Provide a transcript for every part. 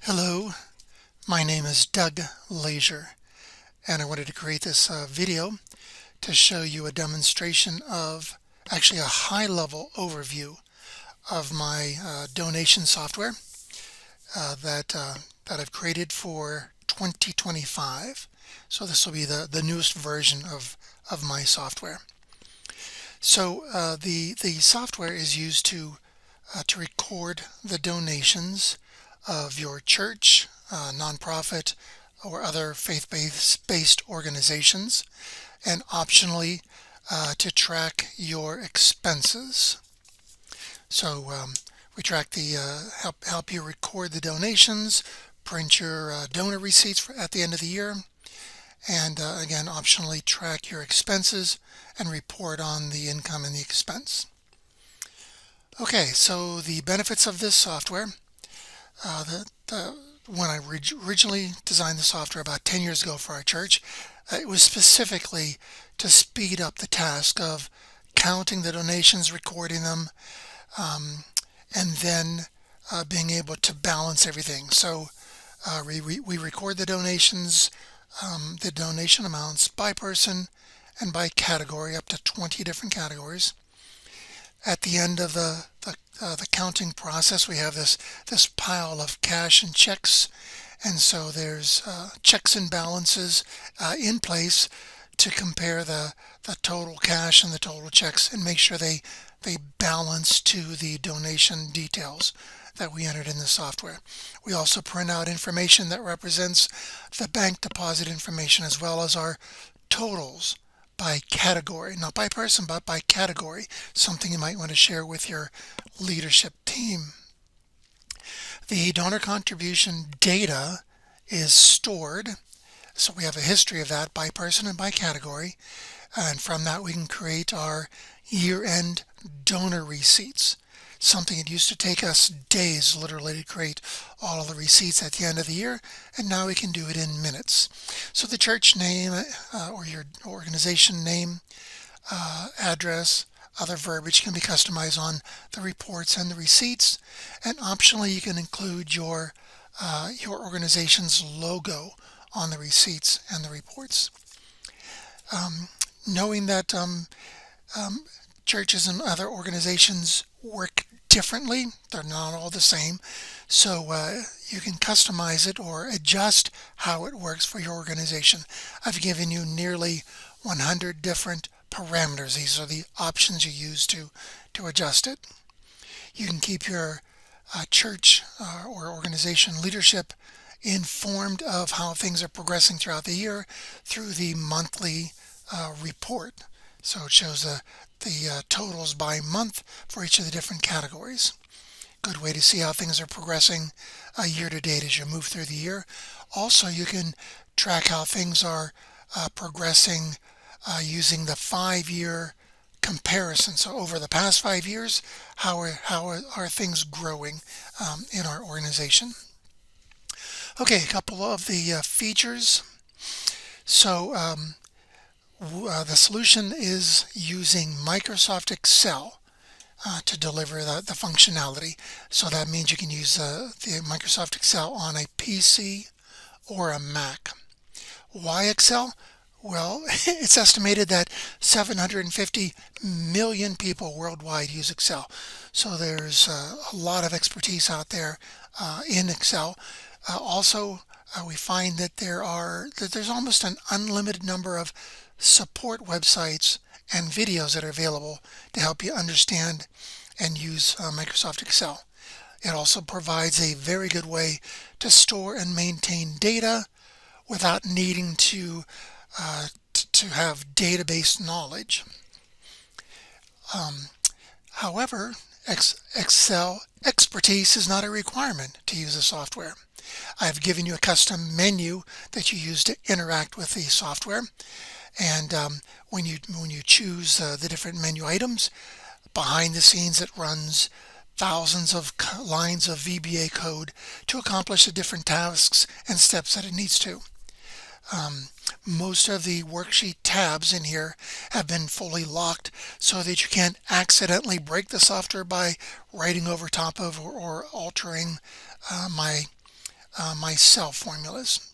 Hello, my name is Doug Leisure, and I wanted to create this video to show you a demonstration of actually a high-level overview of my donation software that I've created for 2025. So this will be the newest version of my software. So the software is used to record the donations of your church, nonprofit, or other faith-based organizations, and optionally to track your expenses. So we track help you record the donations, print your donor receipts at the end of the year, and again optionally track your expenses and report on the income and the expense. Okay, so the benefits of this software. When I originally designed the software about 10 years ago for our church, it was specifically to speed up the task of counting the donations, recording them, and then being able to balance everything. So we record the donations, the donation amounts by person and by category, up to 20 different categories. At the end of the counting process, we have this pile of cash and checks, and so there's checks and balances in place to compare the total cash and the total checks and make sure they balance to the donation details that we entered in the software. We also print out information that represents the bank deposit information as well as our totals by category, not by person, but by category, something you might want to share with your leadership team. The donor contribution data is stored, so we have a history of that by person and by category, and from that we can create our year-end donor receipts. Something it used to take us days literally to create all of the receipts at the end of the year, and now we can do it in minutes. So the church name or your organization name, address, other verbiage can be customized on the reports and the receipts, and optionally you can include your organization's logo on the receipts and the reports. Knowing that churches and other organizations work differently, they're not all the same, so you can customize it or adjust how it works for your organization. I've given you nearly 100 different parameters. These are the options you use to adjust it. You can keep your church or organization leadership informed of how things are progressing throughout the year through the monthly report. So it shows the totals by month for each of the different categories. Good way to see how things are progressing year to date as you move through the year. Also, you can track how things are progressing using the 5-year comparison. So over the past 5 years, how are things growing in our organization? Okay, a couple of the features. So the solution is using Microsoft Excel to deliver the functionality. So that means you can use the Microsoft Excel on a PC or a Mac. Why Excel? Well, it's estimated that 750 million people worldwide use Excel. So there's a lot of expertise out there in Excel. Also, we find that there's almost an unlimited number of support websites and videos that are available to help you understand and use Microsoft Excel. It also provides a very good way to store and maintain data without needing to have database knowledge. However, Excel expertise is not a requirement to use the software. I've given you a custom menu that you use to interact with the software. And when you choose the different menu items, behind the scenes it runs thousands of lines of VBA code to accomplish the different tasks and steps that it needs to. Most of the worksheet tabs in here have been fully locked so that you can't accidentally break the software by writing over top of or altering my my cell formulas.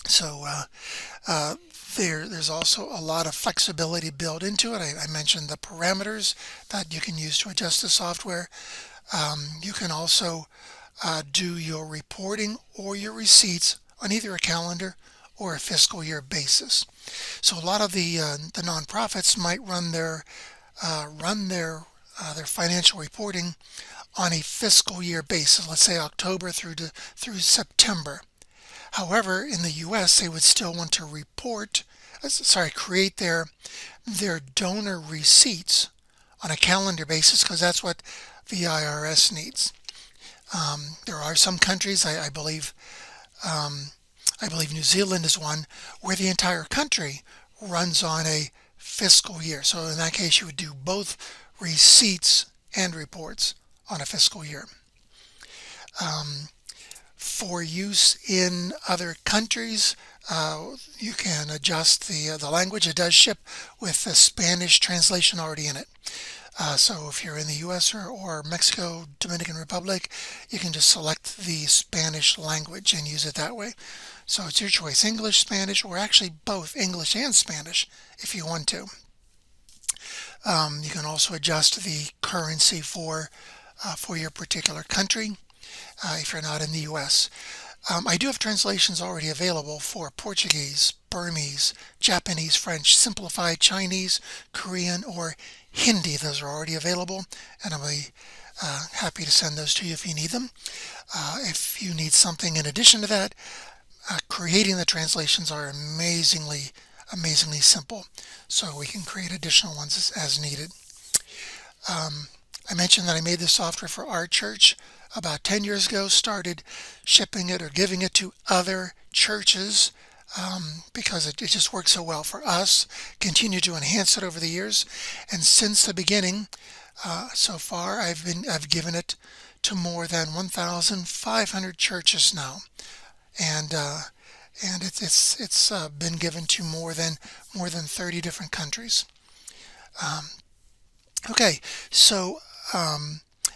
So there's also a lot of flexibility built into it. I mentioned the parameters that you can use to adjust the software. You can also do your reporting or your receipts on either a calendar or a fiscal year basis. So a lot of the nonprofits might run their financial reporting on a fiscal year basis. Let's say October through September. However, in the U.S., they would still want to create their donor receipts on a calendar basis because that's what the IRS needs. There are some countries, I believe New Zealand is one, where the entire country runs on a fiscal year. So in that case, you would do both receipts and reports on a fiscal year. For use in other countries, you can adjust the language. It does ship with the Spanish translation already in it. So if you're in the US or Mexico, Dominican Republic, you can just select the Spanish language and use it that way. So it's your choice, English, Spanish, or actually both English and Spanish if you want to. You can also adjust the currency for your particular country if you're not in the US. I do have translations already available for Portuguese, Burmese, Japanese, French, Simplified, Chinese, Korean, or Hindi. Those are already available, and I'll be happy to send those to you if you need them. If you need something in addition to that, creating the translations are amazingly simple, so we can create additional ones as needed. I mentioned that I made this software for our church about 10 years ago, started shipping it or giving it to other churches because it just works so well for us, continue to enhance it over the years, and since the beginning, so far I've given it to more than 1,500 churches now, and it's been given to more than 30 different countries. Okay, so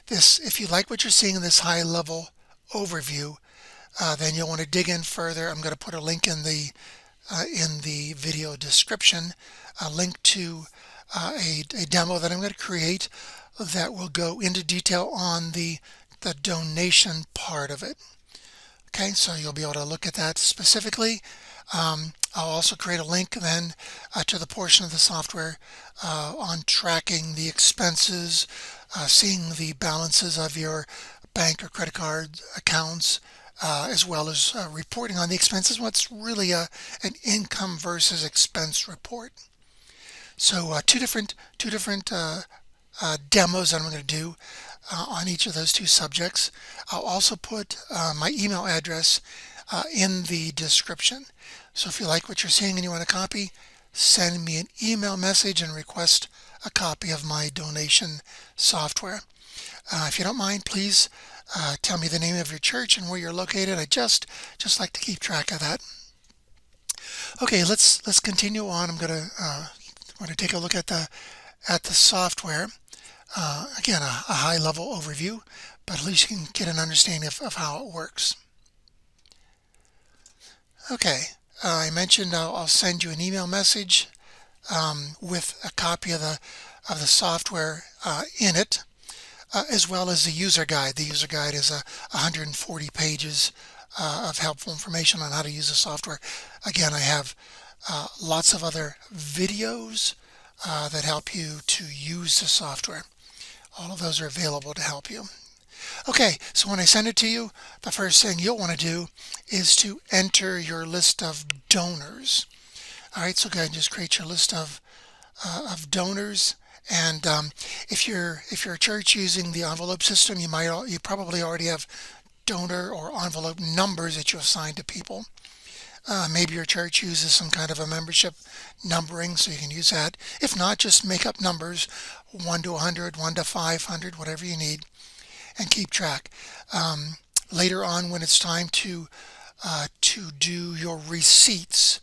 if you like what you're seeing in this high level overview, then you'll want to dig in further. I'm going to put a link in the video description, a link to a demo that I'm going to create that will go into detail on the donation part of it. Okay, so you'll be able to look at that specifically. I'll also create a link then to the portion of the software on tracking the expenses, seeing the balances of your bank or credit card accounts, as well as reporting on the expenses. What's really an income versus expense report. So two different demos that I'm going to do on each of those two subjects. I'll also put my email address in the description. So if you like what you're seeing and you want a copy, send me an email message and request a copy of my donation software. If you don't mind, please tell me the name of your church and where you're located. I just like to keep track of that. Okay, let's continue on. I'm going to take a look at the software. Again, a high level overview, but at least you can get an understanding of how it works. Okay, I mentioned I'll send you an email message with a copy of the software in it, as well as the user guide. The user guide is 140 pages of helpful information on how to use the software. Again, I have lots of other videos that help you to use the software. All of those are available to help you. Okay, so when I send it to you, the first thing you'll want to do is to enter your list of donors. All right, so go ahead and just create your list of donors. And if you're a church using the envelope system, you probably already have donor or envelope numbers that you assign to people. Maybe your church uses some kind of a membership numbering, so you can use that. If not, just make up numbers, 1 to 100, 1 to 500, whatever you need, and keep track. Later on, when it's time to do your receipts,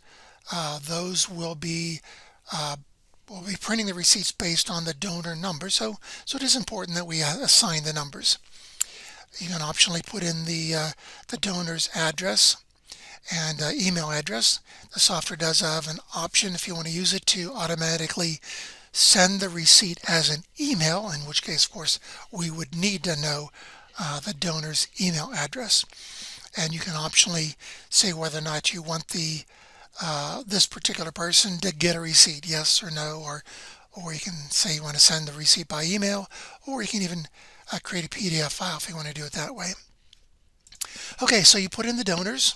those will be we'll be printing the receipts based on the donor number. So it is important that we assign the numbers. You can optionally put in the donor's address and email address. The software does have an option if you want to use it to automatically send the receipt as an email, in which case, of course, we would need to know the donor's email address. And you can optionally say whether or not you want this particular person to get a receipt, yes or no, or you can say you want to send the receipt by email, or you can even create a PDF file if you want to do it that way. Okay, so you put in the donors,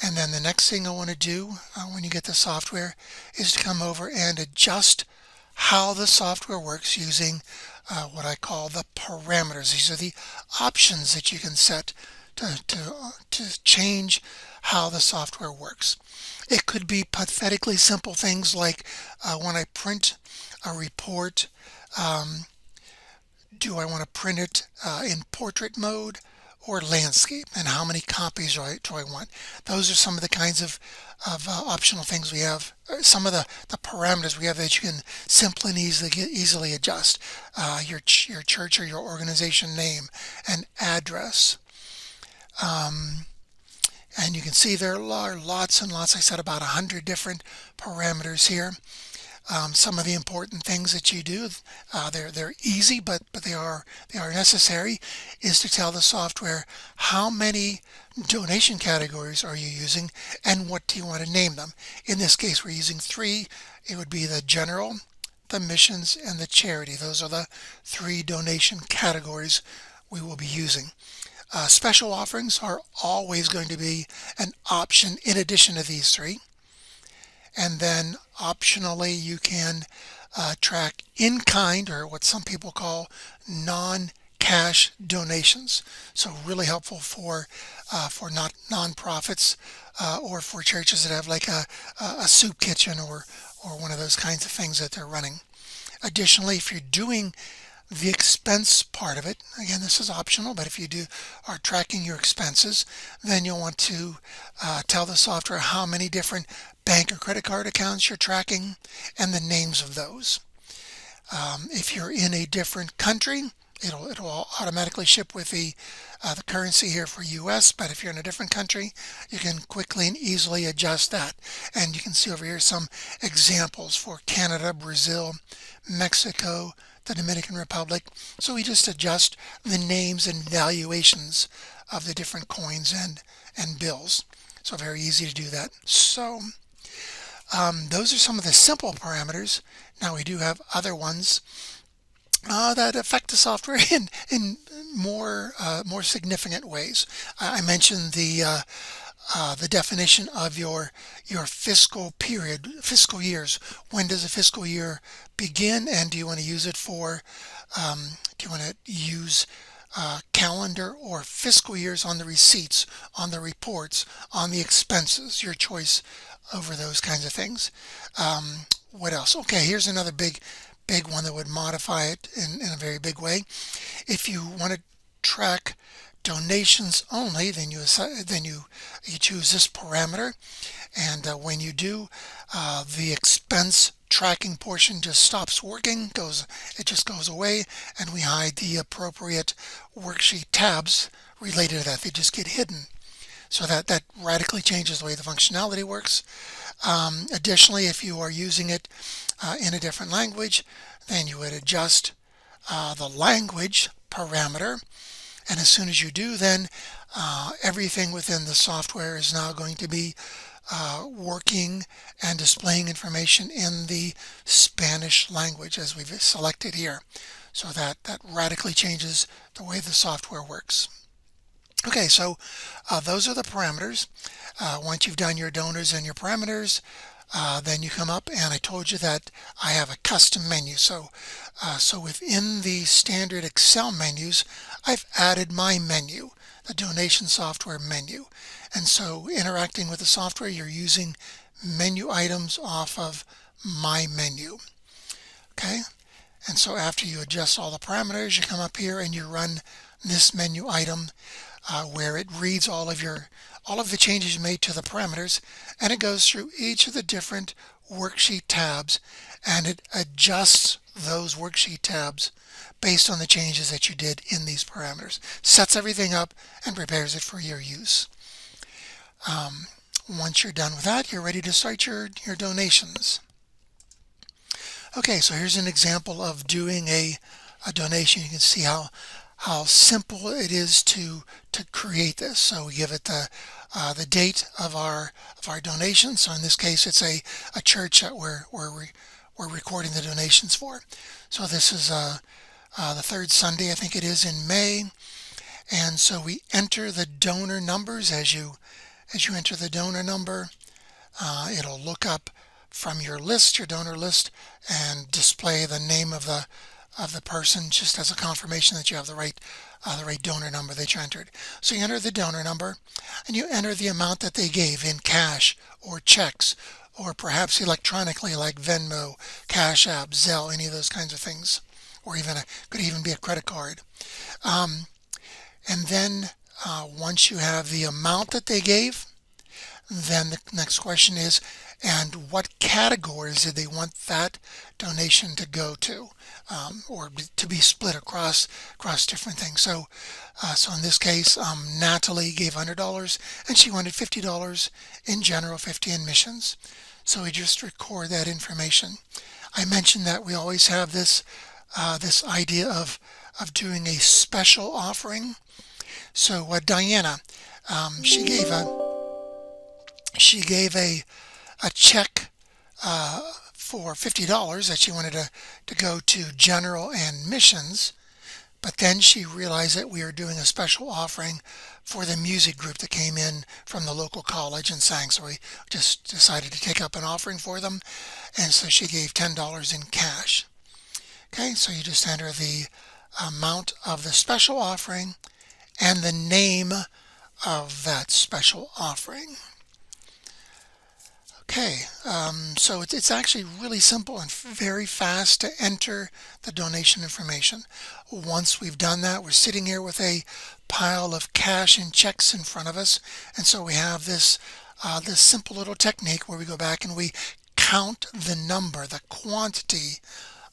and then the next thing I want to do when you get the software is to come over and adjust how the software works using what I call the parameters. These are the options that you can set to change how the software works. It could be pathetically simple things like when I print a report, do I want to print it in portrait mode or landscape, and how many copies do I want? Those are some of the kinds of optional things we have, some of the parameters we have that you can simply and easily adjust. Your church or your organization name and address. And you can see there are lots and lots. I said about 100 different parameters here. Some of the important things that you do, they're easy, but they are necessary, is to tell the software how many donation categories are you using and what do you want to name them. In this case, we're using 3. It would be the general, the missions, and the charity. Those are the 3 donation categories we will be using. Special offerings are always going to be an option in addition to these 3. And then optionally you can track in-kind, or what some people call non-cash donations. So really helpful for nonprofits or for churches that have like a soup kitchen or one of those kinds of things that they're running. Additionally, if you're doing the expense part of it, again, this is optional, but if you are tracking your expenses, then you'll want to tell the software how many different bank or credit card accounts you're tracking and the names of those. If you're in a different country, it'll automatically ship with the currency here for US, but if you're in a different country, you can quickly and easily adjust that. And you can see over here some examples for Canada, Brazil, Mexico, the Dominican Republic. So we just adjust the names and valuations of the different coins and bills. So very easy to do that. So those are some of the simple parameters. Now we do have other ones that affect the software in more significant ways. I mentioned the definition of your fiscal period, fiscal years. When does a fiscal year begin, and do you want to use it for? Do you want to use calendar or fiscal years on the receipts, on the reports, on the expenses? Your choice over those kinds of things. What else? Okay, here's another big one that would modify it in a very big way. If you want to track donations only, then you choose this parameter, and when you do, the expense tracking portion just stops working, it just goes away, and we hide the appropriate worksheet tabs related to that. They just get hidden. So that radically changes the way the functionality works. Additionally, if you are using it in a different language, then you would adjust the language parameter. And as soon as you do, then everything within the software is now going to be working and displaying information in the Spanish language as we've selected here. So that radically changes the way the software works. Okay, so those are the parameters. Once you've done your donors and your parameters, then you come up, and I told you that I have a custom menu. So within the standard Excel menus, I've added my menu, the donation software menu. And so interacting with the software, you're using menu items off of my menu. Okay, and so after you adjust all the parameters, you come up here and you run this menu item where it reads all of the changes you made to the parameters, and it goes through each of the different worksheet tabs, and it adjusts those worksheet tabs based on the changes that you did in these parameters. Sets everything up and prepares it for your use. Once you're done with that, you're ready to start your donations. Okay, so here's an example of doing a donation. You can see how simple it is to create this. So we give it the date of our donation. So in this case, it's a church that we're recording the donations for. So this is the third Sunday, I think it is, in May. And so we enter the donor numbers. As you enter the donor number, it'll look up from your list, your donor list, and display the name of the person, just as a confirmation that you have the right donor number that you entered. So you enter the donor number, and you enter the amount that they gave in cash or checks, or perhaps electronically like Venmo, Cash App, Zelle, any of those kinds of things, or could even be a credit card. And then once you have the amount that they gave, then the next question is, and what categories did they want that donation to go to, or to be split across different things. So in this case, Natalie gave $100 and she wanted $50 in general, 50 in missions. So we just record that information. I mentioned that we always have this idea of doing a special offering. So Diana, she gave a check for $50 that she wanted to go to general and missions, but then she realized that we are doing a special offering for the music group that came in from the local college and sang. So we just decided to take up an offering for them, and so she gave $10 in cash. Okay, so you just enter the amount of the special offering and the name of that special offering. Okay, so it's actually really simple and very fast to enter the donation information. Once we've done that, we're sitting here with a pile of cash and checks in front of us, and so we have this simple little technique where we go back and we count the number, the quantity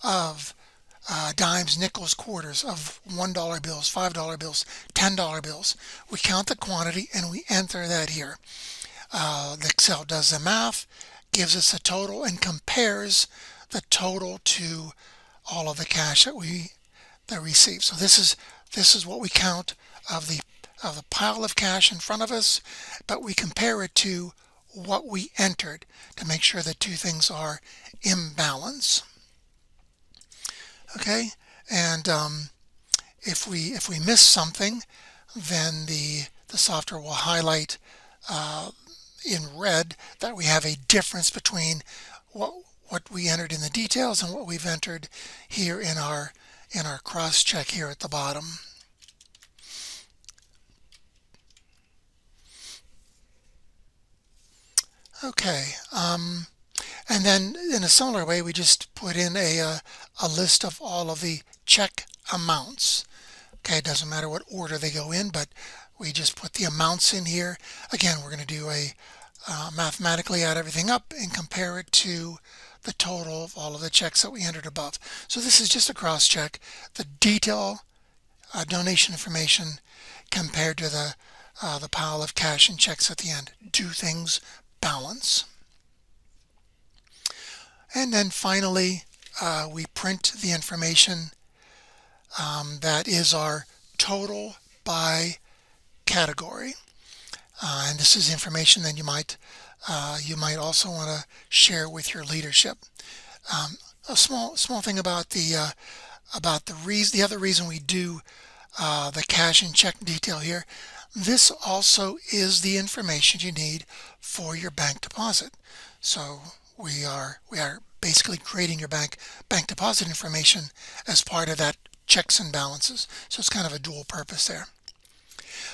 of dimes, nickels, quarters, of $1 bills, $5 bills, $10 bills. We count the quantity and we enter that here. The Excel does the math, gives us a total, and compares the total to all of the cash that we receive. So this is what we count of the pile of cash in front of us, but we compare it to what we entered to make sure that two things are in balance. Okay, and if we miss something, then the software will highlight in red that we have a difference between what we entered in the details and what we've entered here in our cross check here at the bottom. Okay, and then in a similar way, we just put in a list of all of the check amounts. Okay, it doesn't matter what order they go in, but we just put the amounts in here. Again, we're going to do mathematically add everything up and compare it to the total of all of the checks that we entered above. So this is just a cross check, the detail donation information compared to the pile of cash and checks at the end. Do things balance? And then finally, we print the information that is our total by category. And this is information that you might also want to share with your leadership. A small thing about the other reason we do the cash and check detail here. This also is the information you need for your bank deposit. So we are basically creating your bank deposit information as part of that checks and balances. So it's kind of a dual purpose there.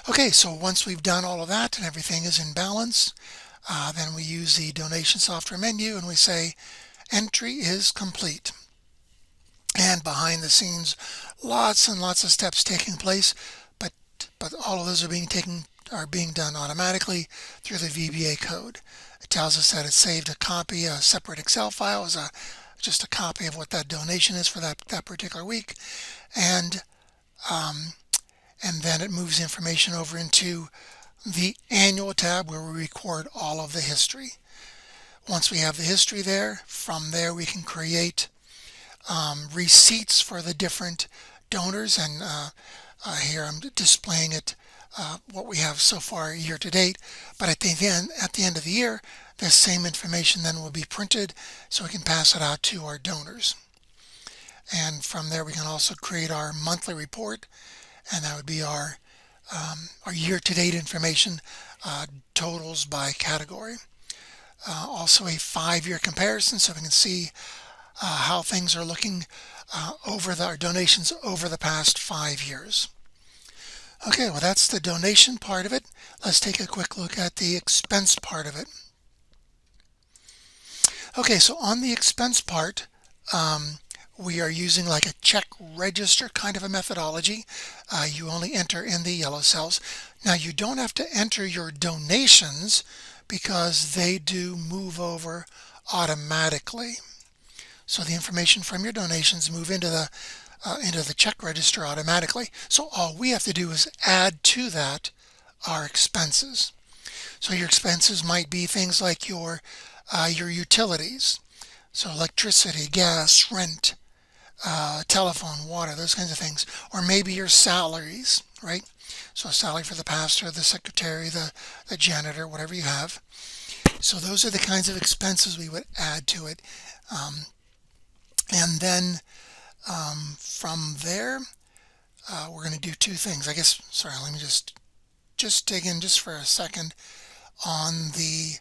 Okay, so once we've done all of that and everything is in balance, then we use the donation software menu and we say entry is complete. And behind the scenes, lots and lots of steps taking place, but all of those are being done automatically through the VBA code. It tells us that it saved a separate Excel file as a just a copy of what that donation is for that particular week, and and then it moves information over into the annual tab where we record all of the history. Once we have the history there, from there we can create receipts for the different donors, and here I'm displaying it, what we have so far year to date. But at the end of the year, this same information then will be printed so we can pass it out to our donors. And from there we can also create our monthly report, and that would be our year-to-date information, totals by category. Also a 5-year comparison, so we can see how things are looking over our donations over the past 5 years. Okay, well, that's the donation part of it. Let's take a quick look at the expense part of it. Okay, so on the expense part, we are using like a check register kind of a methodology. You only enter in the yellow cells. Now, you don't have to enter your donations because they do move over automatically. So the information from your donations move into the check register automatically. So all we have to do is add to that our expenses. So your expenses might be things like your utilities, so electricity, gas, rent, telephone, water, those kinds of things, or maybe your salaries, right? So salary for the pastor, the secretary, the janitor, whatever you have. So those are the kinds of expenses we would add to it. And then from there, we're going to do two things. I guess, sorry, let me just dig in just for a second on the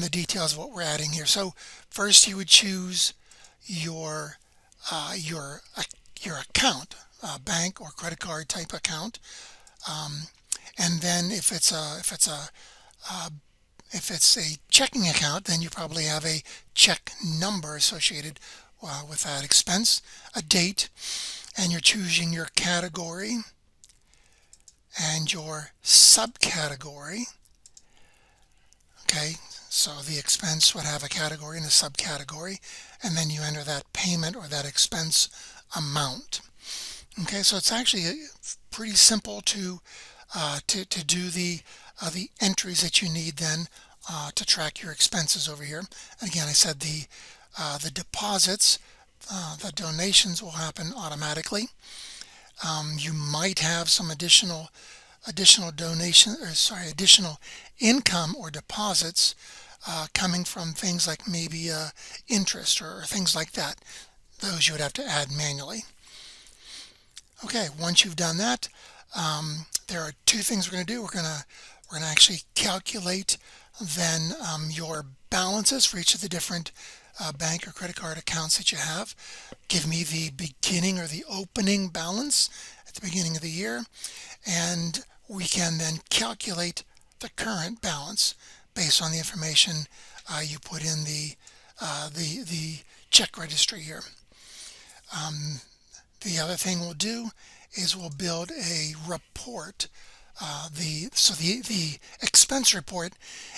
details of what we're adding here. So first you would choose your account, bank or credit card type account, and then if it's a checking account, then you probably have a check number associated with that expense, a date, and you're choosing your category and your subcategory. Okay, so the expense would have a category and a subcategory, and then you enter that payment or that expense amount. Okay, so it's actually pretty simple to do the entries that you need then to track your expenses over here. And again, I said the deposits, the donations will happen automatically. You might have some additional income or deposits coming from things like maybe interest or things like that. Those you would have to add manually. Okay, once you've done that, there are two things we're going to do. We're going to actually calculate then your balances for each of the different bank or credit card accounts that you have. Give me the beginning or the opening balance at the beginning of the year, and we can then calculate the current balance based on the information you put in the check registry here. The other thing we'll do is we'll build a report. The expense report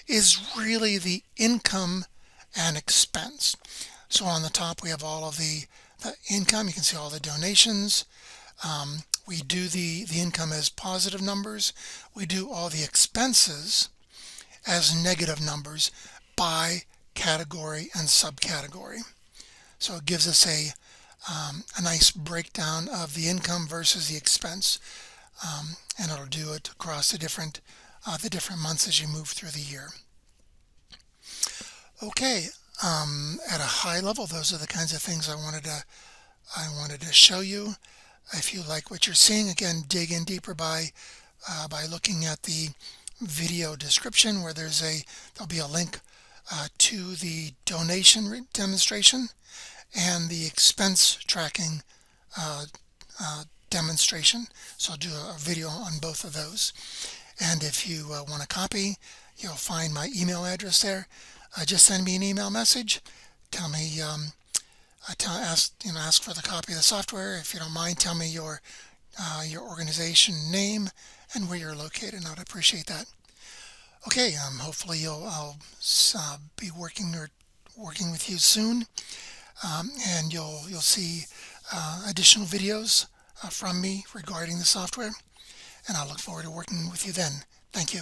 is really the income and expense. So on the top we have all of the income. You can see all the donations. We do the income as positive numbers. We do all the expenses as negative numbers by category and subcategory. So it gives us a nice breakdown of the income versus the expense, and it'll do it across the different months as you move through the year. Okay, at a high level, those are the kinds of things I wanted to show you. If you like what you're seeing, again, dig in deeper by looking at the video description, where there'll be a link to the donation demonstration and the expense tracking demonstration. So I'll do a video on both of those. And if you want a copy, you'll find my email address there. Just send me an email message. Tell me, ask for the copy of the software. If you don't mind, tell me your organization name and where you're located, and I'd appreciate that. Okay, hopefully I'll be working working with you soon, and you'll see additional videos from me regarding the software, and I look forward to working with you then. Thank you.